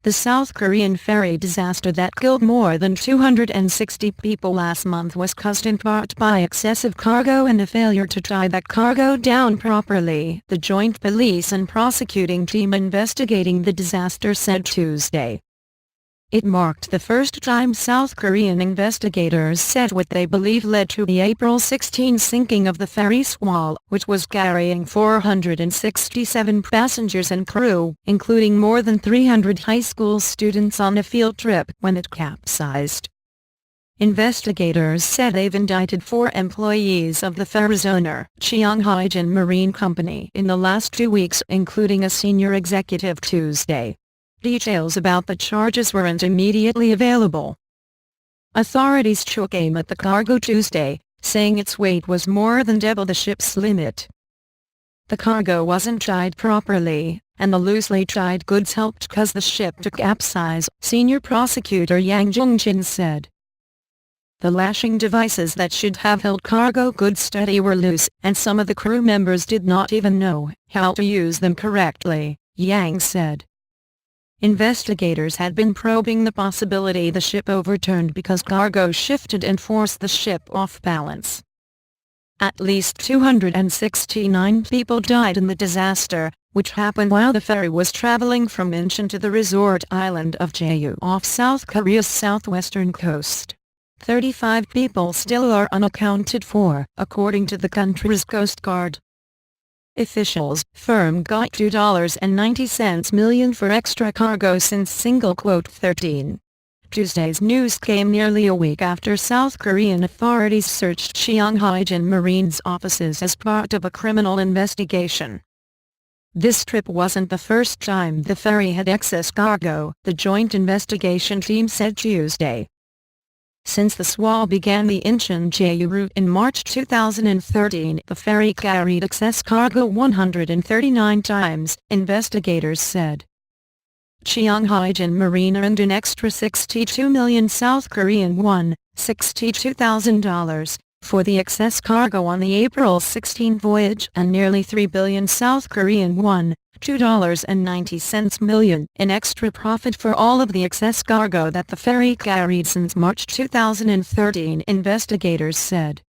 The South Korean ferry disaster that killed more than 260 people last month was caused in part by excessive cargo and a failure to tie that cargo down properly, the joint police and prosecuting team investigating the disaster said Tuesday. It marked the first time South Korean investigators said what they believe led to the April 16 sinking of the ferry Squall, which was carrying 467 passengers and crew, including more than 300 high school students on a field trip, when it capsized. Investigators said they've indicted 4 employees of the ferry's owner, Cheonghaejin Marine Company, in the last 2 weeks, including a senior executive Tuesday. Details about the charges weren't immediately available. Authorities took aim at the cargo Tuesday, saying its weight was more than double the ship's limit. The cargo wasn't tied properly, and the loosely tied goods helped cause the ship to capsize, Senior Prosecutor Yang Jung-jin said. The lashing devices that should have held cargo goods steady were loose, and some of the crew members did not even know how to use them correctly, Yang said. Investigators had been probing the possibility the ship overturned because cargo shifted and forced the ship off balance. At least 269 people died in the disaster, which happened while the ferry was traveling from Incheon to the resort island of Jeju off South Korea's southwestern coast. 35 people still are unaccounted for, according to the country's Coast Guard. Officials' firm got $2.90 million for extra cargo since single quote 13. Tuesday's news came nearly a week after South Korean authorities searched Cheonghaejin Marine's offices as part of a criminal investigation. This trip wasn't the first time the ferry had excess cargo, the joint investigation team said Tuesday. Since the Squall began the Incheon-Jeju route in March 2013, the ferry carried excess cargo 139 times, investigators said. Cheonghaejin Marine earned an extra 62 million South Korean won, $62,000, for the excess cargo on the April 16 voyage and nearly 3 billion South Korean won, $2.90 million, in extra profit for all of the excess cargo that the ferry carried since March 2013, investigators said.